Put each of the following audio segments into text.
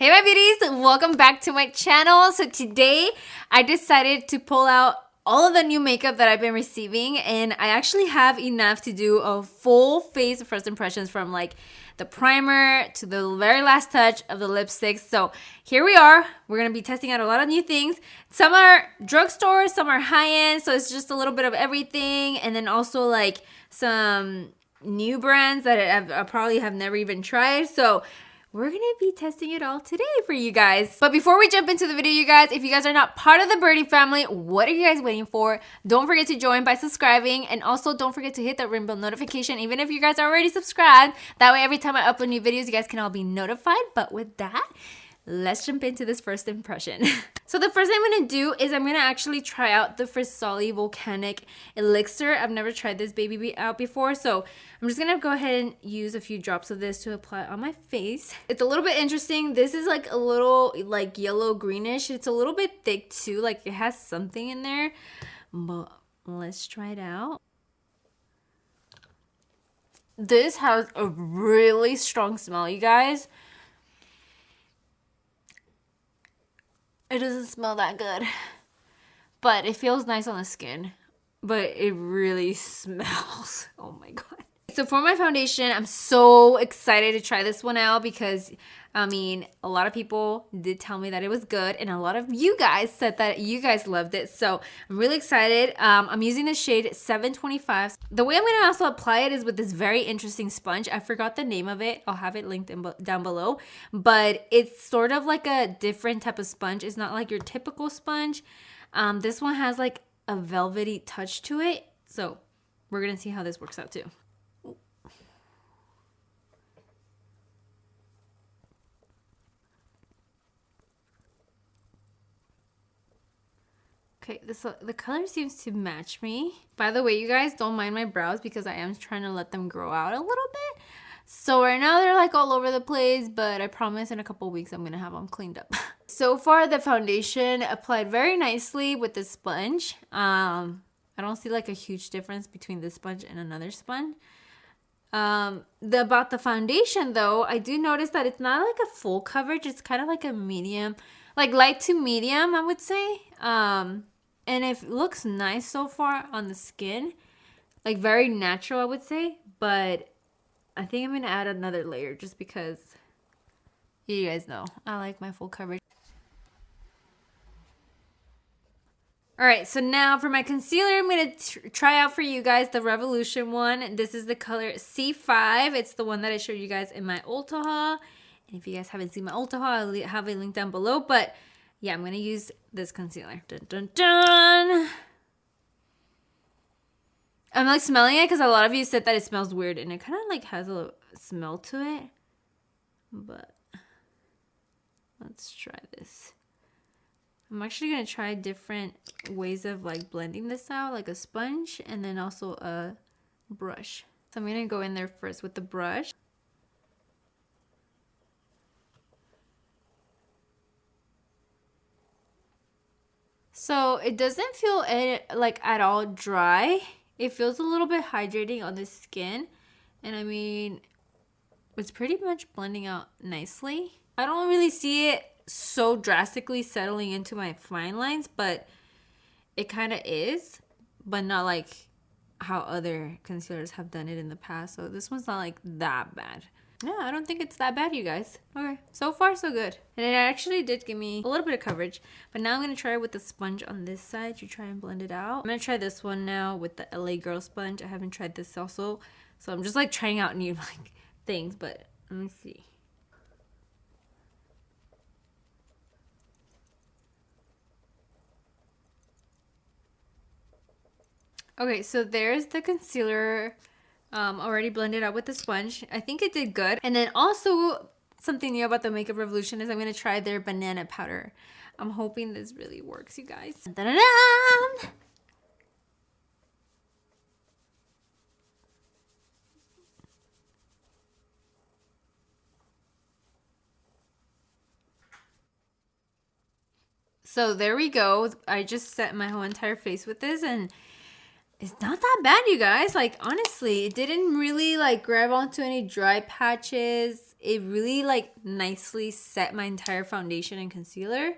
Hey my beauties, welcome back to my channel. So today I decided to pull out all of the new makeup that I've been receiving, and I actually have enough to do a full face first impressions from like the primer to the very last touch of the lipsticks. So here we are. We're gonna be testing out a lot of new things. Some are drugstore, some are high-end, so it's just a little bit of everything, and then also like some new brands that I probably have never even tried. So we're gonna be testing it all today for you guys. But before we jump into the video, you guys, if you guys are not part of the Birdie family, what are you guys waiting for? Don't forget to join by subscribing, and also don't forget to hit that ring bell notification, even if you guys are already subscribed. That way, every time I upload new videos, you guys can all be notified. But with that, let's jump into this first impression. So the first thing I'm going to do is I'm going to actually try out the Frisali Volcanic Elixir. I've never tried this baby out before, so I'm just going to go ahead and use a few drops of this to apply on my face. It's a little bit interesting. This is like a little like yellow greenish. It's a little bit thick too, like it has something in there, but let's try it out. This has a really strong smell, you guys. It doesn't smell that good, but it feels nice on the skin, but it really smells. Oh my god. So for my foundation, I'm so excited to try this one out because, I mean, a lot of people did tell me that it was good, and a lot of you guys said that you guys loved it. So I'm really excited. I'm using the shade 725. The way I'm going to also apply it is with this very interesting sponge. I forgot the name of it. I'll have it linked down below. But it's sort of like a different type of sponge. It's not like your typical sponge. This one has like a velvety touch to it. So we're going to see how this works out too. Okay, the color seems to match me. By the way, you guys, don't mind my brows because I am trying to let them grow out a little bit. So right now they're like all over the place, but I promise in a couple weeks I'm gonna have them cleaned up. So far the foundation applied very nicely with the sponge. I don't see like a huge difference between this sponge and another sponge. About the foundation though, I do notice that it's not like a full coverage. It's kind of like a medium, like light to medium, I would say. And it looks nice so far on the skin, like very natural, I would say. But I think I'm gonna add another layer just because you guys know I like my full coverage. All right, so now for my concealer, I'm gonna try out for you guys the Revolution one. This is the color C5. It's the one that I showed you guys in my Ulta haul. And if you guys haven't seen my Ulta haul, I'll have a link down below. But yeah, I'm gonna use this concealer. Dun, dun, dun. I'm like smelling it because a lot of you said that it smells weird, and it kind of like has a smell to it. But let's try this. I'm actually gonna try different ways of like blending this out, like a sponge and then also a brush. So I'm gonna go in there first with the brush. So it doesn't feel like at all dry. It feels a little bit hydrating on the skin. And I mean, it's pretty much blending out nicely. I don't really see it so drastically settling into my fine lines, but it kind of is. But not like how other concealers have done it in the past. So this one's not like that bad. No, I don't think it's that bad, you guys. Okay, so far so good. And it actually did give me a little bit of coverage. But now I'm going to try it with the sponge on this side to try and blend it out. I'm going to try this one now with the LA Girl sponge. I haven't tried this also. So I'm just like trying out new like things, but let me see. Okay, so there's the concealer. Already blended out with the sponge. I think it did good. And then also something new about the Makeup Revolution is I'm going to try their banana powder. I'm hoping this really works, you guys. Da-da-da! So there we go. I just set my whole entire face with this, and it's not that bad, you guys. Like, honestly, it didn't really like grab onto any dry patches. it really like nicely set my entire foundation and concealer.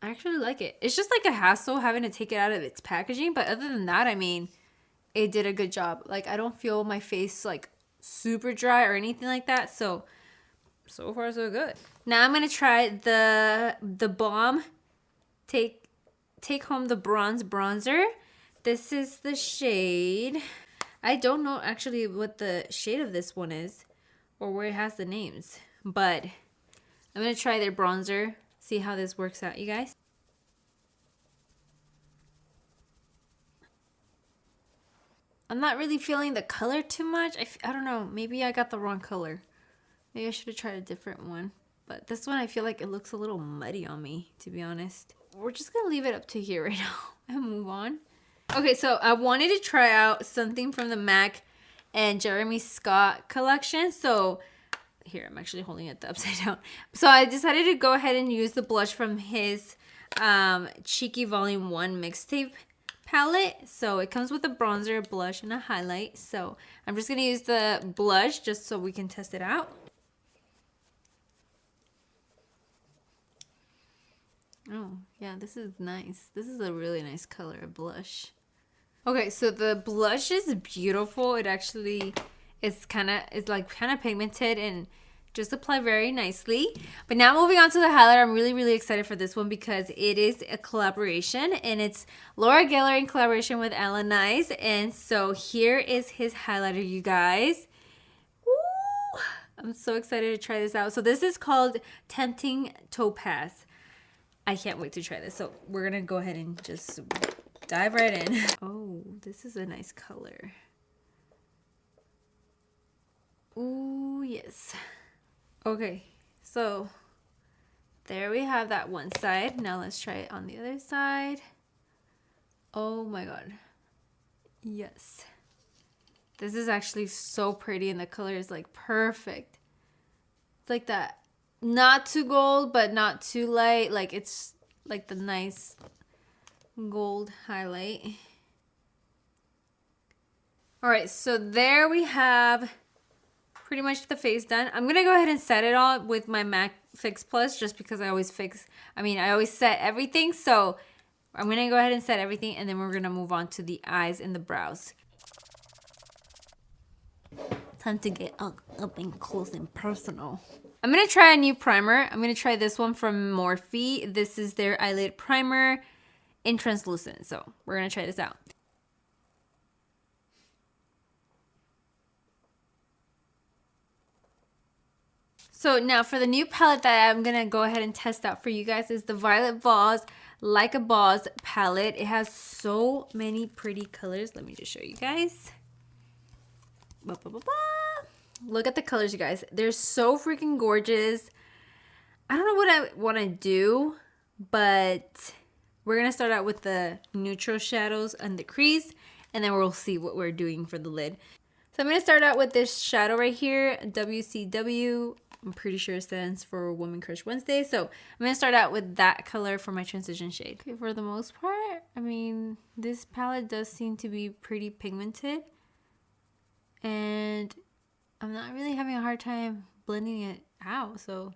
I actually like it. It's just like a hassle having to take it out of its packaging, but other than that, I mean, it did a good job. Like, I don't feel my face like super dry or anything like that. So far so good. Now I'm gonna try the Balm Take Home the Bronze Bronzer. This is the shade. I don't know actually what the shade of this one is or where it has the names, but I'm gonna try their bronzer. See how this works out, you guys. I'm not really feeling the color too much. I don't know. Maybe I got the wrong color. Maybe I should have tried a different one. But this one, I feel like it looks a little muddy on me, to be honest. We're just going to leave it up to here right now and move on. Okay, so I wanted to try out something from the MAC and Jeremy Scott collection. So here, I'm actually holding it upside down. So I decided to go ahead and use the blush from his Cheeky Volume 1 mixtape palette. So it comes with a bronzer, blush, and a highlight. So I'm just going to use the blush just so we can test it out. Oh, yeah, this is nice. This is a really nice color of blush. Okay, so the blush is beautiful. It actually is kind of pigmented and just apply very nicely. But now moving on to the highlighter, I'm really excited for this one because it is a collaboration and it's Laura Geller in collaboration with Eyeliner. And so here is his highlighter, you guys. Woo! I'm so excited to try this out. So this is called Tempting Topaz. I can't wait to try this. So we're gonna go ahead and just dive right in. Oh, this is a nice color. Ooh, yes. Okay, so there we have that one side. Now let's try it on the other side. Oh my god. Yes. This is actually so pretty and the color is like perfect. It's like that, not too gold, but not too light. Like it's like the nice gold highlight. All right, so there we have pretty much the face done. I'm gonna go ahead and set it all with my MAC Fix Plus just because I always set everything. So I'm gonna go ahead and set everything and then we're gonna move on to the eyes and the brows. Time to get up and close and personal. I'm gonna try a new primer. I'm gonna try this one from Morphe. This is their Eyelid Primer in translucent. So we're gonna try this out. So now for the new palette that I'm gonna go ahead and test out for you guys is the Violet Voss Like a Boss palette. It has so many pretty colors. Let me just show you guys. Look at the colors, you guys. They're so freaking gorgeous. I don't know what I want to do, but we're gonna start out with the neutral shadows and the crease, and then we'll see what we're doing for the lid. So I'm gonna start out with this shadow right here, WCW. I'm pretty sure it stands for Woman Crush Wednesday. So I'm going to start out with that color for my transition shade. Okay, for the most part, I mean, this palette does seem to be pretty pigmented. And I'm not really having a hard time blending it out. So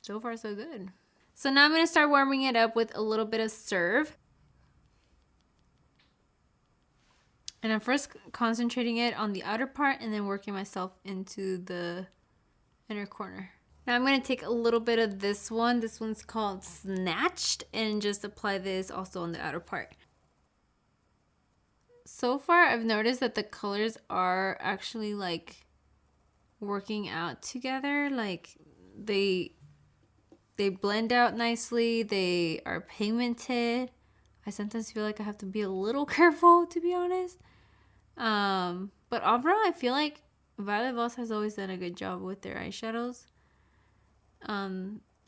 far so good. So now I'm going to start warming it up with a little bit of Serve. And I'm first concentrating it on the outer part and then working myself into the inner corner. Now I'm going to take a little bit of this one. This one's called Snatched, and just apply this also on the outer part. So far I've noticed that the colors are actually like working out together. Like they blend out nicely. They are pigmented. I sometimes feel like I have to be a little careful, to be honest. But overall I feel like Violet Voss has always done a good job with their eyeshadows. I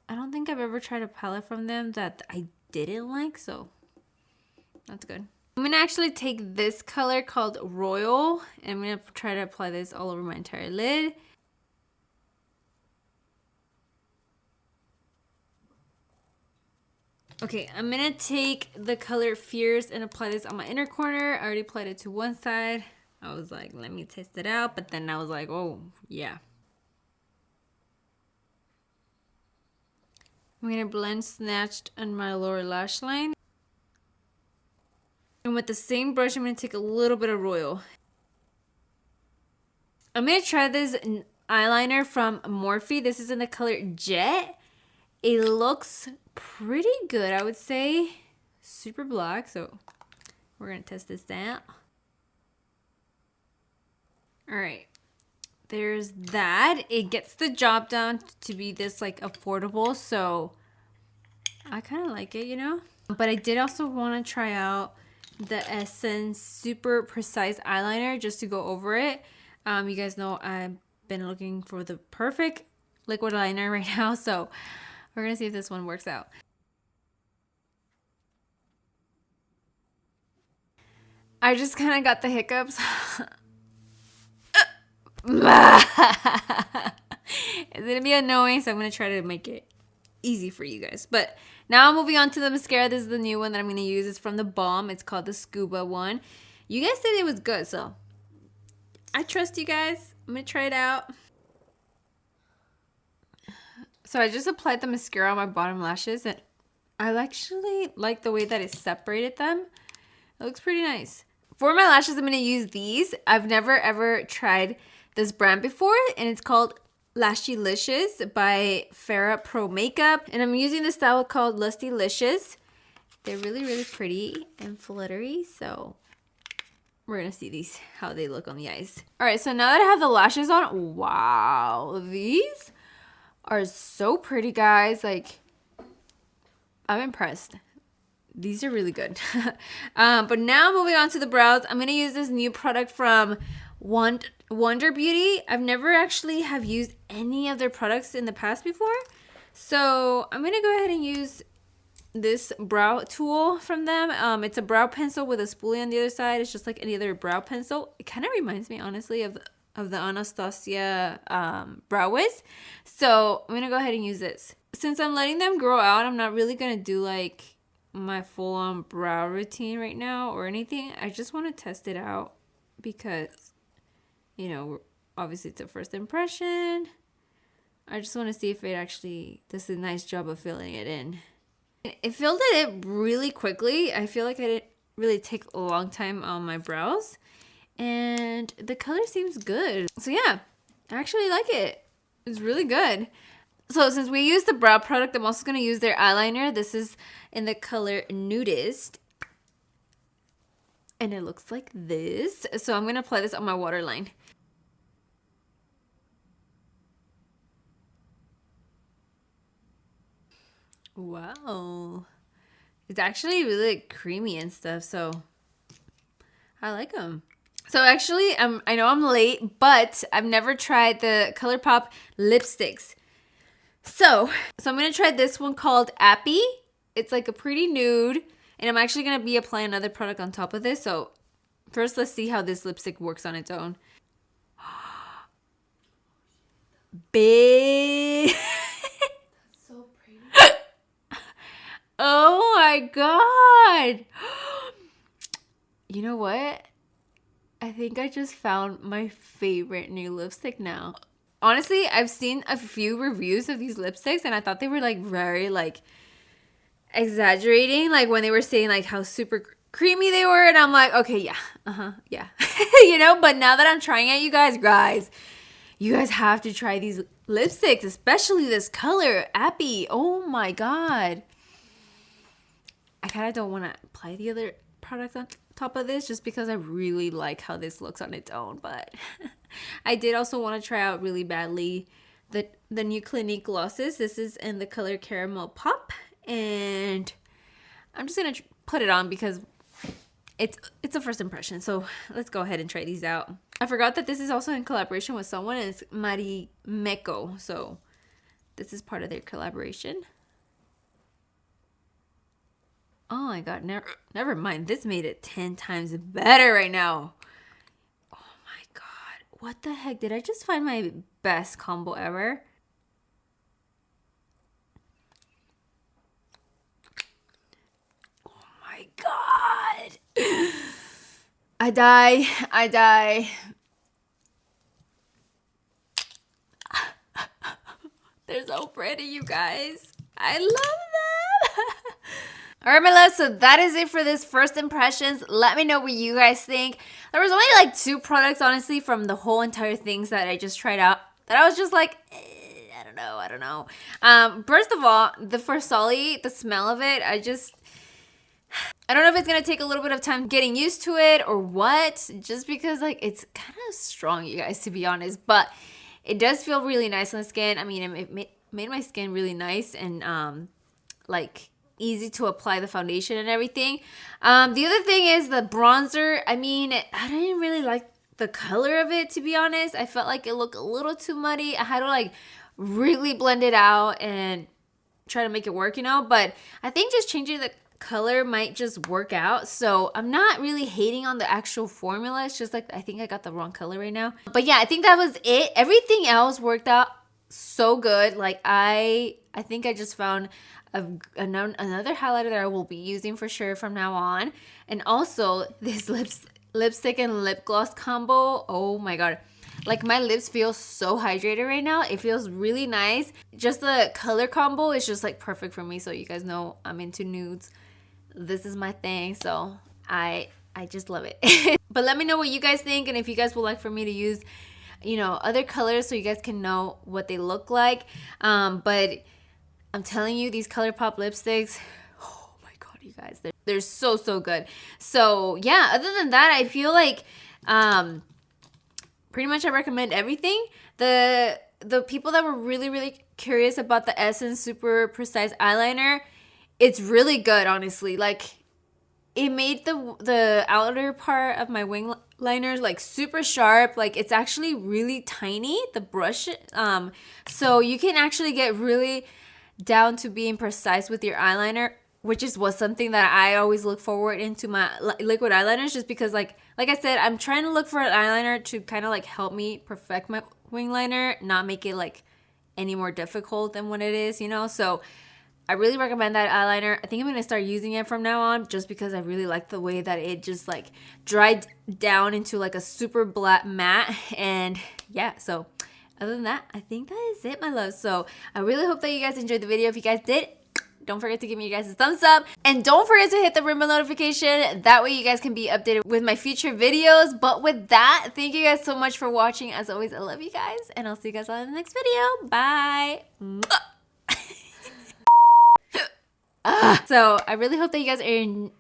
don't think I've ever tried a palette from them that I didn't like, so that's good. I'm going to actually take this color called Royal, and I'm going to try to apply this all over my entire lid. Okay, I'm going to take the color Fierce and apply this on my inner corner. I already applied it to one side. I was like, let me test it out. But then I was like, oh, yeah. I'm going to blend Snatched on my lower lash line. And with the same brush, I'm going to take a little bit of Royal. I'm going to try this eyeliner from Morphe. This is in the color Jet. It looks pretty good, I would say. Super black, so we're going to test this out. All right. There's that. It gets the job done to be this like affordable, so I kind of like it, you know? But I did also want to try out the Essence Super Precise Eyeliner just to go over it. You guys know I've been looking for the perfect liquid liner right now, so we're gonna see if this one works out. I just kind of got the hiccups. It's gonna be annoying, so I'm gonna try to make it easy for you guys. But now I'm moving on to the mascara. This is the new one that I'm gonna use. It's from the Balm. It's called the Scuba one. You guys said it was good, so I trust you guys. I'm gonna try it out. So I just applied the mascara on my bottom lashes, and I actually like the way that it separated them. It looks pretty nice. For my lashes, I'm gonna use these. I've never ever tried this brand before, and it's called Lashylicious by Farrah Pro Makeup, and I'm using the style called Lustylicious. They're really, really pretty and fluttery, so we're gonna see these, how they look on the eyes. All right, so now that I have the lashes on, wow, these are so pretty, guys. Like, I'm impressed. These are really good. But now moving on to the brows, I'm gonna use this new product from Wonder Beauty. I've never actually have used any of their products in the past before, so I'm gonna go ahead and use this brow tool from them. It's a brow pencil with a spoolie on the other side. It's just like any other brow pencil. It kind of reminds me, honestly, of the Anastasia brow wiz. So I'm gonna go ahead and use this. Since I'm letting them grow out, I'm not really gonna do like my full-on brow routine right now or anything. I just want to test it out because, you know, obviously it's a first impression. I just want to see if it actually does a nice job of filling it in. It filled it in really quickly. I feel like I didn't really take a long time on my brows, and the color seems good. So yeah, I actually like it. It's really good. So since we use the brow product, I'm also going to use their eyeliner. This is in the color Nudist, and it looks like this. So I'm going to apply this on my waterline. Wow. It's actually really like, creamy and stuff, so I like them. So actually, I know I'm late, but I've never tried the ColourPop lipsticks. So I'm going to try this one called Appy. It's like a pretty nude, and I'm actually going to be applying another product on top of this. So first, let's see how this lipstick works on its own. Big. So pretty. Oh my god. You know what? I think I just found my favorite new lipstick now. Honestly, I've seen a few reviews of these lipsticks, and I thought they were like very like exaggerating, like when they were saying like how super creamy they were, and I'm like, okay, yeah, yeah. You know, but now that I'm trying it, you guys have to try these lipsticks, especially this color, Appy. Oh my god. I kind of don't want to apply the other product on top of this just because I really like how this looks on its own, but I did also want to try out really badly the new Clinique glosses. This is in the color Caramel Pop, and I'm just gonna put it on because it's a first impression. So let's go ahead and try these out. I forgot that this is also in collaboration with someone, and it's Mari Meko, so this is part of their collaboration. Oh my god, never mind. This made it 10 times better right now. Oh my god. What the heck? Did I just find my best combo ever? Oh my god. I die. They're so pretty, you guys. I love that. All right, my loves, so that is it for this first impressions. Let me know what you guys think. There was only like 2 products, honestly, from the whole entire things that I just tried out that I was just like, I don't know. First of all, the Forsali, the smell of it, I don't know if it's gonna take a little bit of time getting used to it or what, just because like it's kind of strong, you guys, to be honest, but it does feel really nice on the skin. I mean, it made my skin really nice and like easy to apply the foundation and everything. The other thing is the bronzer. I mean, I didn't really like the color of it, to be honest. I felt like it looked a little too muddy. I had to like really blend it out and try to make it work, you know, but I think just changing the color might just work out. So I'm not really hating on the actual formula. It's just like I think I got the wrong color right now. But yeah, I think that was it. Everything else worked out so good. Like I think I just found another highlighter that I will be using for sure from now on. And also this lipstick and lip gloss combo. Oh my god. Like my lips feel so hydrated right now. It feels really nice. Just the color combo is just like perfect for me. So you guys know I'm into nudes. This is my thing. So I just love it. But let me know what you guys think and if you guys would like for me to use, you know, other colors so you guys can know what they look like. But I'm telling you, these ColourPop lipsticks, oh my god, you guys, they're so good. So yeah, other than that, I feel like pretty much I recommend everything. The people that were really curious about the Essence Super Precise Eyeliner, it's really good, honestly. Like it made the outer part of my wing liners like super sharp. Like it's actually really tiny, the brush, so you can actually get really down to being precise with your eyeliner, which was something that I always look forward into my liquid eyeliners, just because like I said, I'm trying to look for an eyeliner to kind of like help me perfect my wing liner, not make it like any more difficult than what it is, you know. So I really recommend that eyeliner. I think I'm going to start using it from now on, just because I really like the way that it just like dried down into like a super black matte. And yeah, so other than that, I think that is it, my love. So I really hope that you guys enjoyed the video. If you guys did, don't forget to give me you guys a thumbs up. And don't forget to hit the ring bell notification. That way you guys can be updated with my future videos. But with that, thank you guys so much for watching. As always, I love you guys. And I'll see you guys all in the next video. Bye. So I really hope that you guys are in...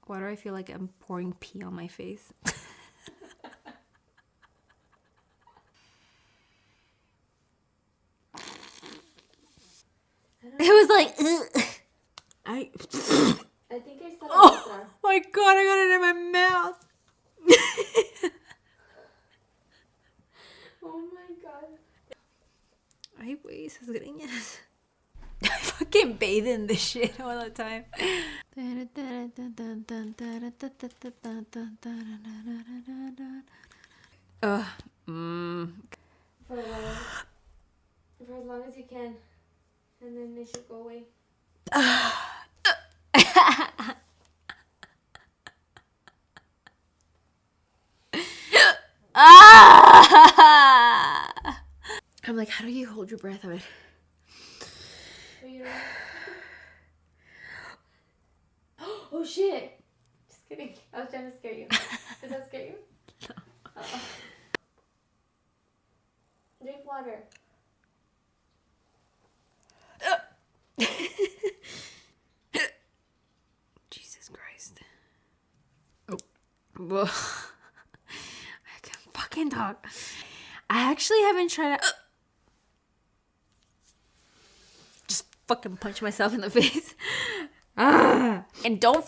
Why do I feel like I'm pouring pee on my face? It was like, I think I saw oh my god, I got it in my mouth. Oh my god. Ay, güey, esas greñas. I fucking bathe in this shit all the time. For as long as you can. And then they should go away. I'm like, how do you hold your breath? I'm like, oh shit! Just kidding. I was trying to scare you. Does that scare you? no. Uh-oh. Drink water. Jesus Christ. Oh. Whoa. I can fucking talk. I actually haven't tried to just fucking punch myself in the face. And don't